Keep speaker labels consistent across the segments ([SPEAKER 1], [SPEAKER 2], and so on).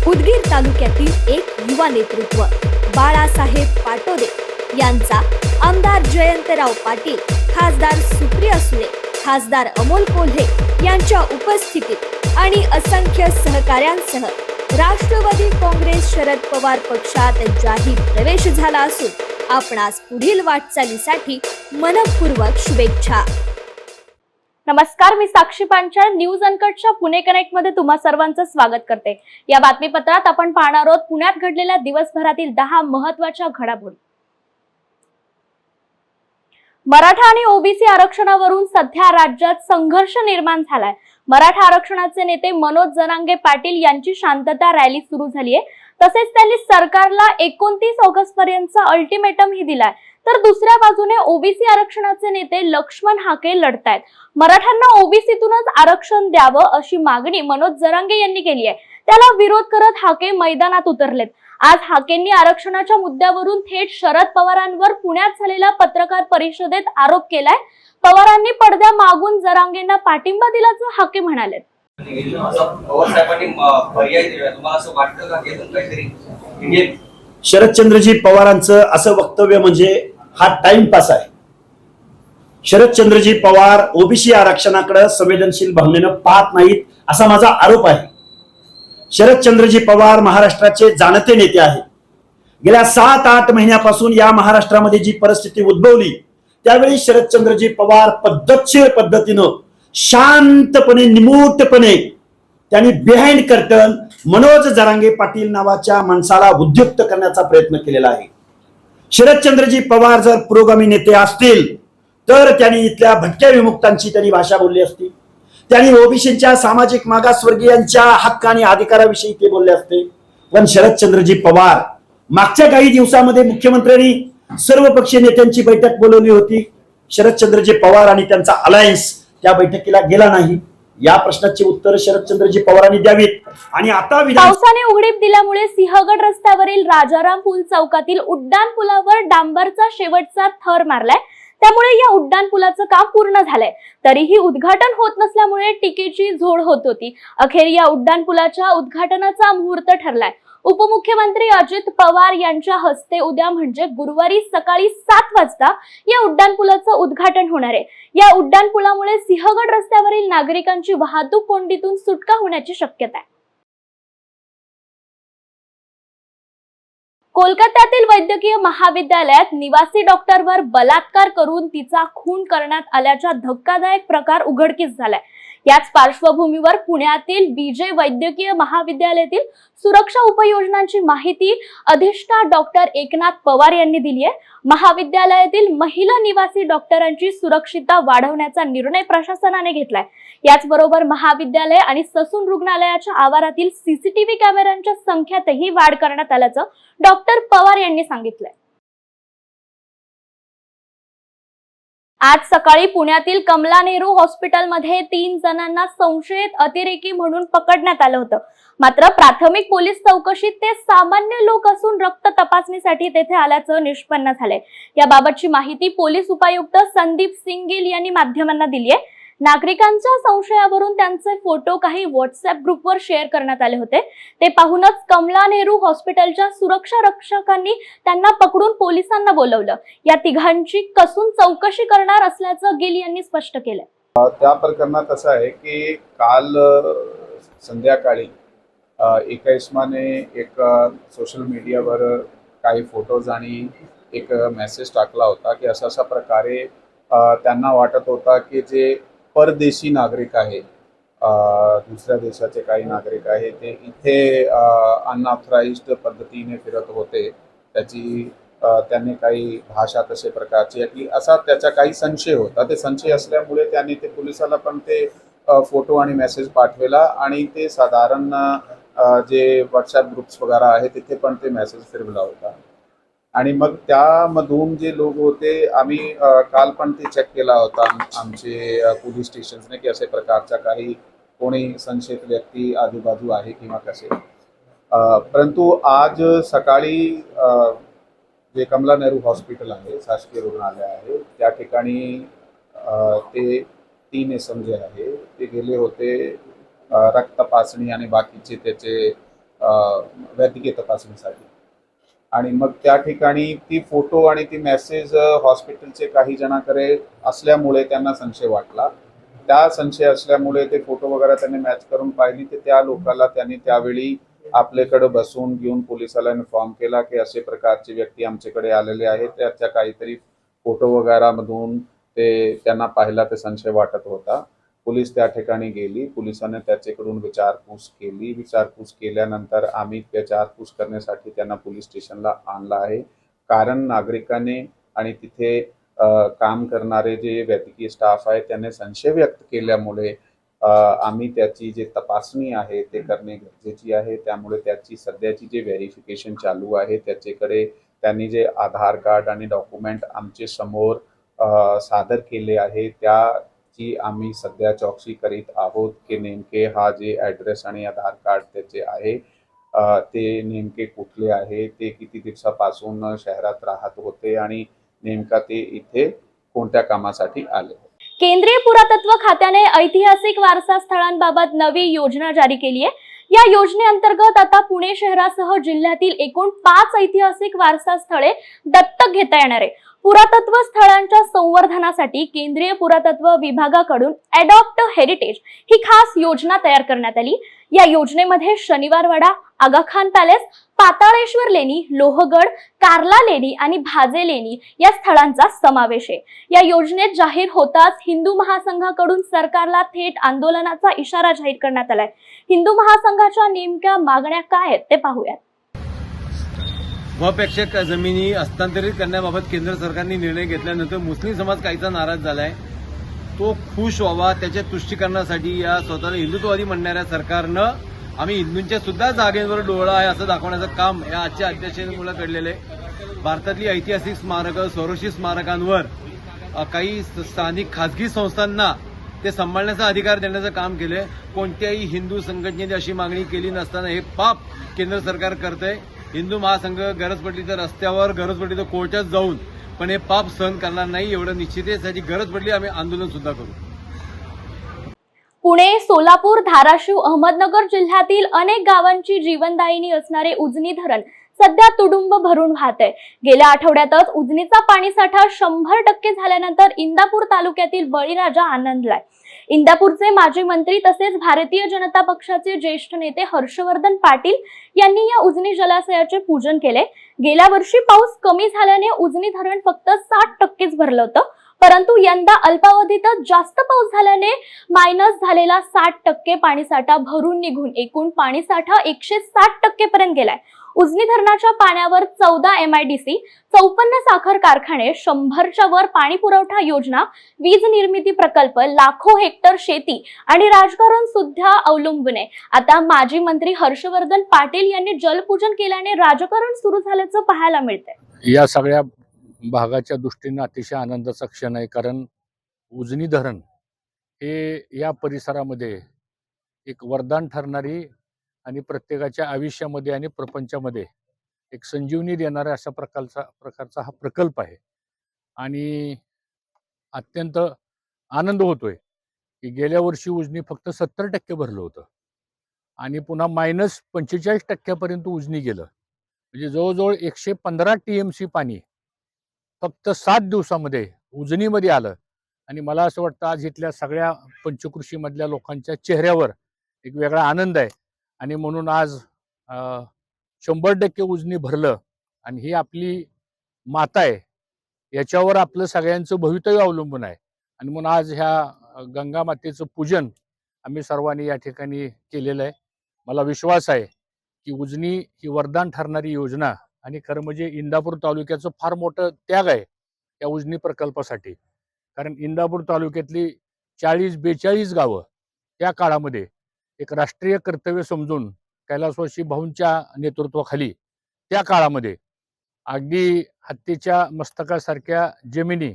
[SPEAKER 1] उदगीर तालुक्यातील एक युवा नेतृत्व बाळासाहेब पाटोदे यांचा आमदार जयंतराव पाटील, खासदार सुप्रिया सुळे, खासदार अमोल कोल्हे यांच्या उपस्थितीत आणि असंख्य सहकाऱ्यांसह राष्ट्रवादी काँग्रेस शरद पवार पक्षात जाहीर प्रवेश झाला असून आपणास पुढील वाटचालीसाठी मनपूर्वक शुभेच्छा।
[SPEAKER 2] नमस्कार, मी साक्षी पांचाळ न्यूज अनकटच्या पुणे कनेक्ट मध्ये तुम्हा सर्वांचं स्वागत करते। या बातमीपत्रात आपण पाहणार आहोत पुण्यात घडलेल्या दिवसभरातील 10 महत्त्वाच्या घडामोडी। मराठा आणि ओबीसी आरक्षणावरून सध्या राज्यात संघर्ष निर्माण झालाय। मराठा आरक्षणाचे नेते मनोज जरांगे पाटील यांची शांतता रॅली सुरू झाली आहे। तसेच त्यांनी सरकारला 29 ऑगस्ट पर्यंतचा अल्टिमेटम ही दिलाय। तर दुसऱ्या बाजूने ओबीसी आरक्षणाचे नेते लक्ष्मण हाके लढतायत। मराठ्यांना ओबीसीतूनच आरक्षण द्यावं अशी मागणी मनोज जरांगे यांनी केली आहे। त्याला विरोध करत हाके मैदानात उतरलेत। आज हाकेंनी आरक्षणाच्या मुद्द्यावरून थेट शरद पवारांवर पुण्यात झालेल्या पत्रकार परिषदेत आरोप केलाय। पवारांनी पडद्या मागून जरांगेंना पाठिंबा दिल्याचं हाके म्हणाले।
[SPEAKER 3] शरदचंद्रजी पवारांचं असं वक्तव्य म्हणजे हा टाइमपास आहे। शरदचंद्रजी पवार ओबीसी आरक्षणाकडे संवेदनशील भावनेनं पाहत नाहीत असा माझा आरोप आहे। शरदचंद्रजी पवार महाराष्ट्राचे जाणते नेते आहेत। गेल्या 7-8 महिन्यापासून या महाराष्ट्रामध्ये जी परिस्थिती उद्भवली त्यावेळी शरदचंद्रजी पवार पद्धतशीर पद्धतीनं शांतपणे निमूटपणे त्यांनी बिहाइंड कर्टन मनोज जरांगे पाटील नावाच्या माणसाला उद्युक्त करण्याचा प्रयत्न केलेला आहे। शरदचंद्रजी पवार जर पुरोगामी नेते असतील तर त्यांनी इथल्या भटक्या विमुक्तांची त्यांनी भाषा बोलली असती। त्यांनी ओबीसीच्या सामाजिक मागासवर्गीयांच्या हक्क आणि अधिकाराविषयी ते बोलले असते। पण शरदचंद्रजी पवार मागच्या काही दिवसामध्ये मुख्यमंत्र्यांनी सर्वपक्षीय नेत्यांची बैठक बोलवली होती। शरदचंद्रजी पवार आणि त्यांचा अलायन्स त्या बैठकीला गेला नाही। या प्रश्नाची उत्तर शरदचंद्रजी पवारांनी द्यावीत। आणि आता
[SPEAKER 2] पावसाने उघडीप दिल्यामुळे सिंहगड रस्त्यावरील राजाराम पूल चौकातील उड्डाण पुलावर डांबरचा शेवटचा थर मारलाय। त्यामुळे या उड्डाण पुलाचं काम पूर्ण झालंय। तरीही उद्घाटन होत नसल्यामुळे टीकेची झोड होत होती। अखेर या उड्डाण पुलाच्या उद्घाटनाचा मुहूर्त ठरलाय। उपमुख्यमंत्री अजित पवार यांच्या हस्ते उद्या म्हणजे गुरुवारी सकाळी 7 वाजता या उड्डाण पुलाचं उद्घाटन होणार आहे। या उड्डाण पुलामुळे सिंहगड रस्त्यावरील नागरिकांची वाहतूक कोंडीतून सुटका होण्याची शक्यता आहे। कोलकात्यातील वैद्यकीय महाविद्यालयात निवासी डॉक्टरवर बलात्कार करून तिचा खून करण्यात आल्याचा धक्कादायक प्रकार उघडकीस झालाय। याच पार्श्वभूमीवर पुण्यातील बीजे वैद्यकीय महाविद्यालयातील सुरक्षा उपयोजनांची माहिती अधिष्ठा डॉक्टर एकनाथ पवार यांनी दिली आहे। महाविद्यालयातील महिला निवासी डॉक्टरांची सुरक्षितता वाढवण्याचा निर्णय प्रशासनाने घेतलाय। याचबरोबर महाविद्यालय आणि ससून रुग्णालयाच्या आवारातील सीसीटीव्ही कॅमेऱ्यांच्या संख्येतही वाढ करण्यात आल्याचं डॉक्टर पवार यांनी सांगितलंय। आज सकाळी पुण्यातील कमला नेहरू हॉस्पिटलमध्ये 3 जणांना संशयित अतिरेकी म्हणून पकडण्यात आलं होतं। मात्र प्राथमिक पोलीस चौकशीत ते सामान्य लोक असून रक्त तपासणीसाठी तेथे आल्याचं निष्पन्न झालंय। याबाबतची माहिती पोलीस उपायुक्त संदीप सिंगील यांनी माध्यमांना दिली आहे। नागरिकांच्या संशयावरून त्यांचे फोटो काही व्हॉट्सअप ग्रुपवर शेअर करण्यात आले होते। ते पाहूनच कमला नेहरू हॉस्पिटलच्या सुरक्षा रक्षकांनी त्यांना पकडून पोलिसांना बोलवलं। या तिघांची कसून चौकशी करणार असल्याचं गिल यांनी स्पष्ट केलं।
[SPEAKER 4] त्या प्रकरणात असं आहे की काल संध्याकाळी एका इसमाने एक सोशल मीडियावर काही फोटोज आणि एक मेसेज टाकला होता की अशा प्रकारे त्यांना वाटत होता की जे परदेशी नागरिक आहे, दुसऱ्या देशाचे काही नागरिक आहे, ते इथे अनऑथराइज्ड पद्धतीने फिरत होते। त्यांनी काही भाषा तसे प्रकारची की असा त्याचा काही संशय होता। ते संशय असल्यामुळे त्यांनी ते पोलिसाला पण ते फोटो आणि मेसेज पाठवला आणि ते साधारण जे व्हॉट्सअप ग्रुप्स वगैरे आहे तिथे पण ते मेसेज फिरवला होता। आणि मग त्यामधून जे लोक होते आम्ही काल पण ते चेक केला होता आमचे पोलीस स्टेशन्सने की अशा प्रकारच्या काही कोणी संशयित व्यक्ती आजूबाजू आहे किंवा कसे। परंतु आज सकाळी जे कमला नेहरू हॉस्पिटल आहे, शासकीय रुग्णालय आहे, त्या ठिकाणी ते 3 समजे आहे ते गेले होते रक्त तपासणी आणि बाकीचे त्याचे वैद्यकीय तपासणीसाठी. आणि मग त्या ठिकाणी ती फोटो आणि ती मेसेज हॉस्पिटलचे काही जणांकडे असल्यामुळे त्यांना संशय वाटला. त्या संशय असल्यामुळे ते फोटो वगैरे त्यांनी मॅच करून पाहिली, तर त्या लोकाला त्यांनी त्यावेळी आपल्याकडे बसवून घेऊन पोलिसाला इन्फॉर्म केला की असे प्रकारचे व्यक्ती आमच्याकडे आलेले आहेत, त्याच्या काहीतरी फोटो वगैरे मधून ते त्यांना पाहिला ते संशय वाटत होता. पोलीस त्या ठिकाणी गेली, पोलिसांनी त्याच्याकडून विचारपूस केली. विचारपूस केल्यानंतर आम्ही विचारपूस करण्यासाठी त्यांना पोलीस स्टेशनला आणलं आहे. कारण नागरिकांनी आणि तिथे काम करणारे जे वैद्यकीय स्टाफ आहे त्यांनी संशय व्यक्त केल्यामुळे आम्ही त्याची जे तपासणी आहे ते करणे गरजेची आहे. त्यामुळे त्याची सध्याची जे व्हेरिफिकेशन चालू आहे त्याच्याकडे त्यांनी जे आधार कार्ड आणि डॉक्युमेंट आमचे समोर सादर केले आहे त्याची आम्ही सध्या चौकशी करीत आहोत की नेमके हा जे ॲड्रेस आणि आधार कार्ड त्याचे आहे ते नेमके कुठले आहे, ते किती दिवसापासून शहरात राहत होते आणि नेमका ते इथे कोणत्या कामासाठी आले.
[SPEAKER 2] केंद्रीय पुरातत्व खात्याने ऐतिहासिक वारसा स्थळांबाबत नवी योजना जारी केली आहे. या योजनेअंतर्गत आता पुणे शहरासह जिल्ह्यातील एकूण 5 ऐतिहासिक वारसा स्थळे दत्तक घेता येणार आहे. पुरातत्व स्थळांच्या संवर्धनासाठी केंद्रीय पुरातत्व विभागाकडून अडॉप्ट हेरिटेज ही खास योजना तयार करण्यात आली. या योजनेमध्ये शनिवारवाडा, आगाखान पॅलेस, पाताळेश्वर लेणी, लोहगड, कार्ला लेणी आणि भाजे लेणी या स्थळांचा समावेश आहे. या योजनेत जाहीर होताच हिंदू महासंघाकडून सरकारला थेट आंदोलनाचा इशारा जाहीर करण्यात आलाय. हिंदू महासंघाच्या नेमक्या मागण्या काय आहेत ते पाहूयात.
[SPEAKER 5] वपेक्षक जमिनी हस्तांतरित करण्याबाबत केंद्र सरकारने निर्णय घेतल्यानंतर मुस्लिम समाज काहीसा नाराज झालाय. तो खुश व्हावा त्याच्या तुष्टीकरणासाठी या स्वतःला हिंदुत्ववादी म्हणणाऱ्या सरकारनं आम्ही हिंदूंच्या सुद्धा जागेवर डोळा आहे असं दाखवण्याचं काम या आजच्या अध्यक्षतेमुळे घडलेलं आहे. भारतातली ऐतिहासिक स्मारकं, स्वरूषी स्मारकांवर काही स्थानिक खासगी संस्थांना ते सांभाळण्याचा अधिकार देण्याचं काम केलंय. कोणत्याही हिंदू संघटनेने अशी मागणी केली नसताना हे पाप केंद्र सरकार करतंय. हिंदू महासंघ गरज पडली तर रस्त्यावर, गरज पडली तर कोर्टात जाऊन पण हे पाप सहन करणार नाही, एवढं निश्चित आहे. त्याची गरज पडली आम्ही आंदोलन सुद्धा करू.
[SPEAKER 2] पुणे, सोलापूर, धाराशिव, अहमदनगर जिल्ह्यातील अनेक गावांची जीवनदायिनी असणारे उजनी धरण सध्या तुडुंब भरून वाहत आहे. गेल्या आठवड्यातच उजनीचा पाणीसाठा 100% झाल्यानंतर इंदापूर तालुक्यातील बळीराजा आनंदलाय. इंदापूरचे माजी मंत्री तसेच भारतीय जनता पक्षाचे ज्येष्ठ नेते हर्षवर्धन पाटील यांनी या उजनी जलाशयाचे पूजन केले. गेल्या वर्षी पाऊस कमी झाल्याने उजनी धरण फक्त 60%च भरलं होतं, परंतु यंदा अल्पावधीतच जास्त पाऊस झाल्याने मायनस झालेला 60% पाणीसाठा भरून निघून एकूण पाणीसाठा 160% पर्यंत गेलाय. उजनी धरणाच्या पाण्यावर 14 MIDC, 54 साखर कारखाने, 100च्या वर पाणी पुरवठा योजना, वीज निर्मिती प्रकल्प, लाखो हेक्टर शेती आणि राजकारण सुद्धा अवलंबून आहे. आता माजी मंत्री हर्षवर्धन पाटील यांनी जलपूजन केल्याने राजकारण सुरू झाल्याचं पाहायला मिळतंय.
[SPEAKER 6] या सगळ्या भागाच्या दृष्टीने अतिशय आनंदाचा क्षण आहे, कारण उजनी धरण हे या परिसरामध्ये एक वरदान ठरणारी आणि प्रत्येकाच्या आयुष्यामध्ये आणि प्रपंचामध्ये एक संजीवनी देणारा अशा प्रकारचा हा प्रकल्प आहे. आणि अत्यंत आनंद होतोय की गेल्या वर्षी उजनी फक्त 70% भरलं होतं आणि पुन्हा -45% पर्यंत उजनी गेलं. म्हणजे जवळजवळ 115 TMC पाणी फक्त 7 दिवसामध्ये उजनीमध्ये आलं. आणि मला असं वाटतं आज इथल्या सगळ्या पंचकृषीमधल्या लोकांच्या चेहऱ्यावर एक वेगळा आनंद आहे. आणि म्हणून आज 100% उजनी भरलं आणि ही आपली माता आहे, याच्यावर आपलं सगळ्यांचं भवितव्य अवलंबून आहे. आणि म्हणून आज ह्या गंगा मातेचं पूजन आम्ही सर्वांनी या ठिकाणी केलेलं आहे. मला विश्वास आहे की उजनी ही वरदान ठरणारी योजना आणि खरं म्हणजे इंदापूर तालुक्याचं फार मोठं त्याग आहे या उजनी प्रकल्पासाठी. कारण इंदापूर तालुक्यातली 40-42 गावं त्या काळामध्ये एक राष्ट्रीय कर्तव्य समजून कैलासवासी भाऊंच्या नेतृत्वाखाली त्या काळामध्ये अगदी हत्तीच्या मस्तकासारख्या जमिनी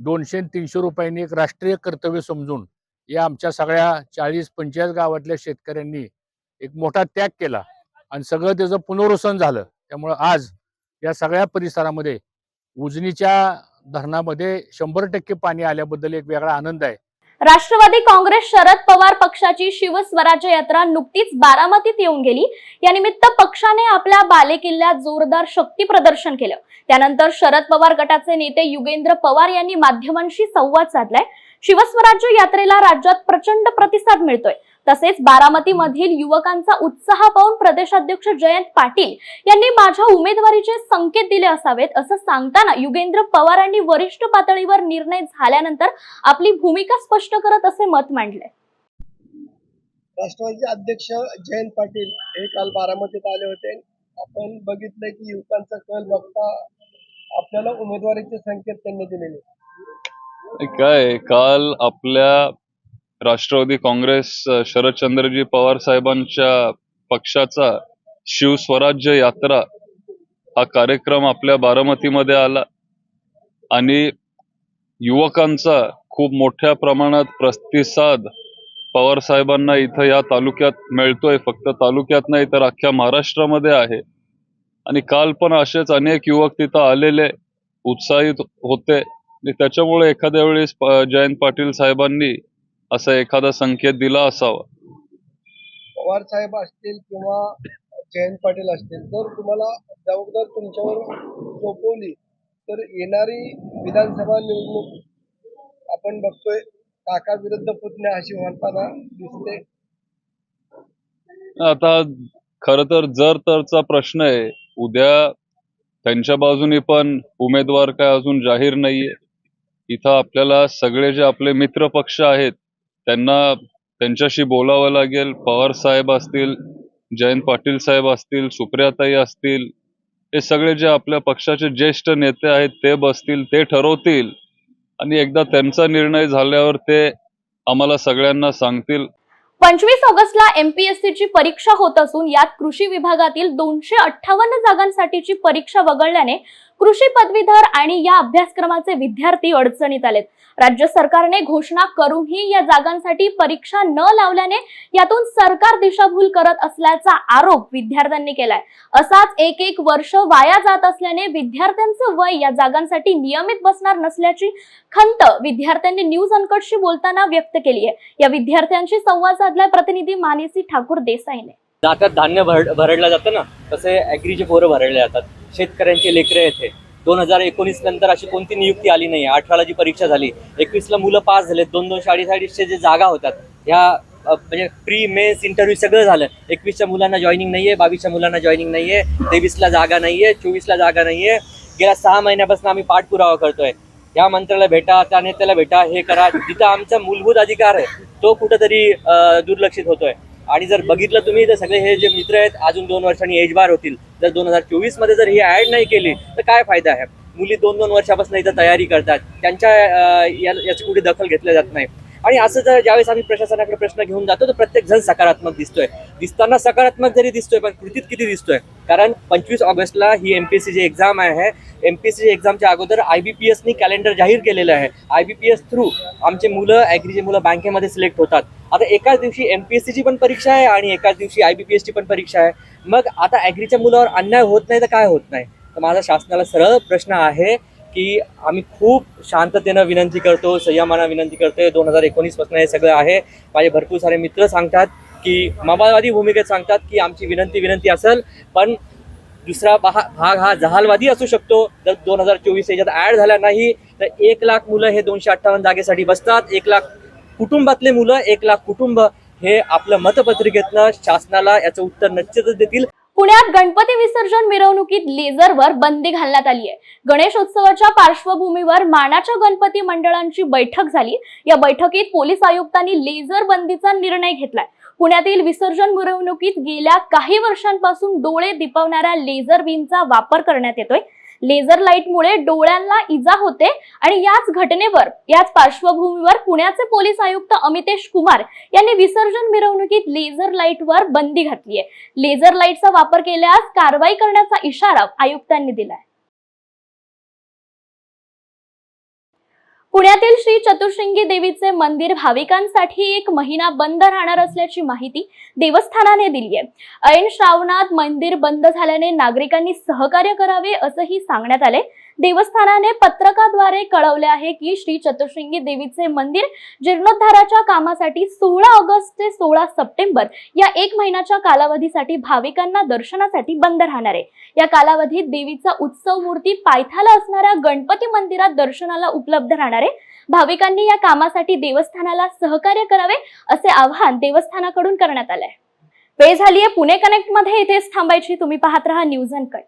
[SPEAKER 6] 200-300 रुपयांनी एक राष्ट्रीय कर्तव्य समजून या आमच्या सगळ्या 40-45 गावातल्या शेतकऱ्यांनी एक मोठा त्याग केला आणि सगळं त्याचं पुनर्वसन झालं. त्यामुळं आज या सगळ्या परिसरामध्ये उजनीच्या धरणामध्ये 100% पाणी आल्याबद्दल एक वेगळा आनंद आहे.
[SPEAKER 2] राष्ट्रवादी काँग्रेस शरद पवार पक्षाची शिवस्वराज्य यात्रा नुकतीच बारामतीत येऊन गेली। या निमित्त पक्षाने आपल्या बालेकिल्ल्यात जोरदार शक्ती प्रदर्शन केलं। त्यानंतर शरद पवार गटाचे नेते युगेंद्र पवार यांनी माध्यमांशी संवाद साधलाय। शिवस्वराज्य यात्रेला राज्यात प्रचंड प्रतिसाद मिळतोय। तसेच बारामतीमधील युवकांचा उत्साह पाहून प्रदेशाध्यक्ष जयंत पाटील यांनी माझ्या उमेदवारीचे संकेत दिले असावेत असं सांगताना युगेंद्र पवारांनी वरिष्ठ पातळीवर निर्णय झाल्यानंतर आपली भूमिका स्पष्ट करत असे मत मांडले।
[SPEAKER 7] राष्ट्रवादीचे अध्यक्ष जयंत पाटील हे काल बारामतीत आले होते। आपण बघितलं की युवकांचा कल बघता आपल्याला उमेदवारीचे संकेत त्यांनी दिलेले।
[SPEAKER 8] काय काल आपल्या राष्ट्रवादी काँग्रेस शरदचंद्रजी पवार साहेबांच्या पक्षाचा शिवस्वराज्य यात्रा हा कार्यक्रम आपल्या बारामतीमध्ये आला आणि युवकांचा खूप मोठ्या प्रमाणात प्रतिसाद पवार साहेबांना इथं या तालुक्यात मिळतोय। फक्त तालुक्यात नाही तर अख्ख्या महाराष्ट्रामध्ये आहे। आणि काल पण असेच अनेक युवक तिथं आलेले उत्साहित होते आणि त्याच्यामुळे एखाद्या वेळेस जयंत पाटील साहेबांनी असा एखादा संकेत दिला असावा।
[SPEAKER 7] पवार साहेब असतील किंवा जयंत पाटील असतील तर तुम्हाला जबाबदार तुमच्यावर सोपवली तर येणारी विधानसभा निवडणूक आपण बघतोय काका विरुद्ध पुतण्या अशी होताना दिसते।
[SPEAKER 8] आता खर तर जर तरचा प्रश्न आहे। उद्या त्यांच्या बाजूने पण उमेदवार काय अजून जाहीर नाहीये। इथं आपल्याला सगळे जे आपले मित्र पक्ष आहेत त्यांना त्यांच्याशी बोलावं लागेल। पवार साहेब असतील, जयंत पाटील साहेब असतील, सुप्रियाताई असतील, हे सगळे जे आपल्या पक्षाचे ज्येष्ठ नेते आहेत ते बसतील, ते ठरवतील आणि एकदा त्यांचा निर्णय झाल्यावर ते आम्हाला सगळ्यांना सांगतील।
[SPEAKER 2] 25 ऑगस्टला एमपीएससीची परीक्षा होत असून यात कृषी विभागातील 258 जागांसाठीची परीक्षा वगळल्याने कृषी पदवीधर आणि या अभ्यासक्रमाचे विद्यार्थी अडचणीत आलेत। राज्य सरकारने घोषणा करूनही या जागांसाठी परीक्षा न लावल्याने यातून सरकार दिशाभूल करत असल्याचा आरोप विद्यार्थ्यांनी केलाय। असाच एक वर्ष वाया जात असल्याने विद्यार्थ्यांचं वय या जागांसाठी नियमित बसणार नसल्याची खंत विद्यार्थ्यांनी न्यूज अनकटशी बोलताना व्यक्त केली आहे। या विद्यार्थ्यांशी संवाद साधलाय प्रतिनिधी मानसी ठाकूर देसाईने।
[SPEAKER 9] जातात धान्य भरडलं जातं ना, तसे ॲग्रीचे पोरं भरडले जातात। शेतकऱ्यांचे लेकरं येते। 2019 नंतर अशी कोणती नियुक्ती आली नाही। 18ला जी परीक्षा झाली, 21ला मुलं पास झाले। 200-250 जे जागा होतात ह्या म्हणजे प्री मेन्स इंटरव्ह्यू सगळं झालं। 21च्या मुलांना जॉईनिंग नाहीये, 22च्या मुलांना जॉईनिंग नाहीये, 23ला जागा नाहीये, 24ला जागा नाहीये। गेल्या 6 महिन्यापासून आम्ही पाठपुरावा करतोय। या मंत्र्याला भेटा, त्या नेत्याला भेटा, हे करा। जिथं आमचा मूलभूत अधिकार आहे तो कुठेतरी दुर्लक्षित होतोय। आणि जर बघितलं तुम्ही तर सगळे हे जे मित्र आहेत अजून 2 वर्षांनी एज बार होतील। जर 2024 मध्ये जर ही ऍड नाही केली तर काय फायदा आहे। मुली 2-2 वर्षापासून इथं तयारी करतात, त्यांच्या याची कुठे दखल घेतली जात नाही। आणि असं जर ज्यावेळेस आम्ही प्रशासनाकडे प्रश्न घेऊन जातो तर प्रत्येक जण सकारात्मक दिसतोय। दिसताना सकारात्मक जरी दिसतोय पण कृतीत किती दिसतोय। कारण 25 ऑगस्टला ही एमपीएससीची एक्झाम आहे। एमपीएससी एक्झामच्या अगोदर IBPSनी कॅलेंडर जाहीर केलेलं आहे। IBPS थ्रू आमचे मुलं ॲग्रीचे मुलं बँकेमध्ये सिलेक्ट होतात। आता एकाच दिवशी एमपीएससीची पण परीक्षा आहे आणि एकाच दिवशी IBPSची पण परीक्षा आहे। मग आता ॲग्रीच्या मुलावर अन्याय होत नाही तर काय होत नाही। तर माझा शासनाला सरळ प्रश्न आहे की आम्ही खूप शांततेनं विनंती करतो, संयमानं विनंती करतोय। 2019 पासून हे सगळं आहे। माझे भरपूर सारे मित्र सांगतात की मवाळवादी भूमिकेत सांगतात की आमची विनंती असेल, पण दुसरा भाग हा जहालवादी असू शकतो। जर 2024 याच्यात ऍड झाला नाही तर 1 लाख मुलं हे 258 जागेसाठी बसतात। 1 लाख कुटुंबातले मुलं, 1 लाख कुटुंब हे आपलं मतपत्रिकेतनं शासनाला याचं उत्तर निश्चितच देतील।
[SPEAKER 2] पुण्यात गणपती विसर्जन मिरवणुकीत लेझरवर बंदी घालण्यात आली आहे। गणेशोत्सवाच्या पार्श्वभूमीवर मानाच्या गणपती मंडळांची बैठक झाली। या बैठकीत पोलीस आयुक्तांनी लेझर बंदीचा निर्णय घेतलाय। पुण्यातील विसर्जन मिरवणुकीत गेल्या काही वर्षांपासून डोळे दिपवणाऱ्या लेझर बीमचा वापर करण्यात येतोय। लेझर लाईटमुळे डोळ्यांना इजा होते आणि याच पार्श्वभूमीवर पुण्याचे पोलीस आयुक्त अमितेश कुमार यांनी विसर्जन मिरवणुकीत लेझर लाईटवर बंदी घातली आहे। लेझर लाईटचा वापर केल्यास कारवाई करण्याचा इशारा आयुक्तांनी दिलाय। पुण्यातील श्री चतुश्रृंगी देवीचे मंदिर भाविकांसाठी 1 महिना बंद राहणार असल्याची माहिती देवस्थानाने दिली आहे। ऐन श्रावणात मंदिर बंद झाल्याने नागरिकांनी सहकार्य करावे असंही सांगण्यात आले। देवस्थानाने पत्रकाद्वारे कळवले आहे की श्री चतुश्रृंगी देवीचे मंदिर जीर्णोद्धाराच्या कामासाठी 16 ऑगस्ट ते 16 सप्टेंबर या 1 महिन्याच्या कालावधीसाठी भाविकांना दर्शनासाठी बंद राहणार आहे। या कालावधीत देवीचा उत्सव मूर्ती पायथ्याला असणाऱ्या गणपती मंदिरात दर्शनाला उपलब्ध राहणार आहे। भाविकांनी या कामासाठी देवस्थानाला सहकार्य करावे असे आवाहन देवस्थानाकडून करण्यात आले आहे। वेळ झालीये पुणे कनेक्ट मध्ये इथेच थांबायची। तुम्ही पाहत रहा न्यूज अनकट।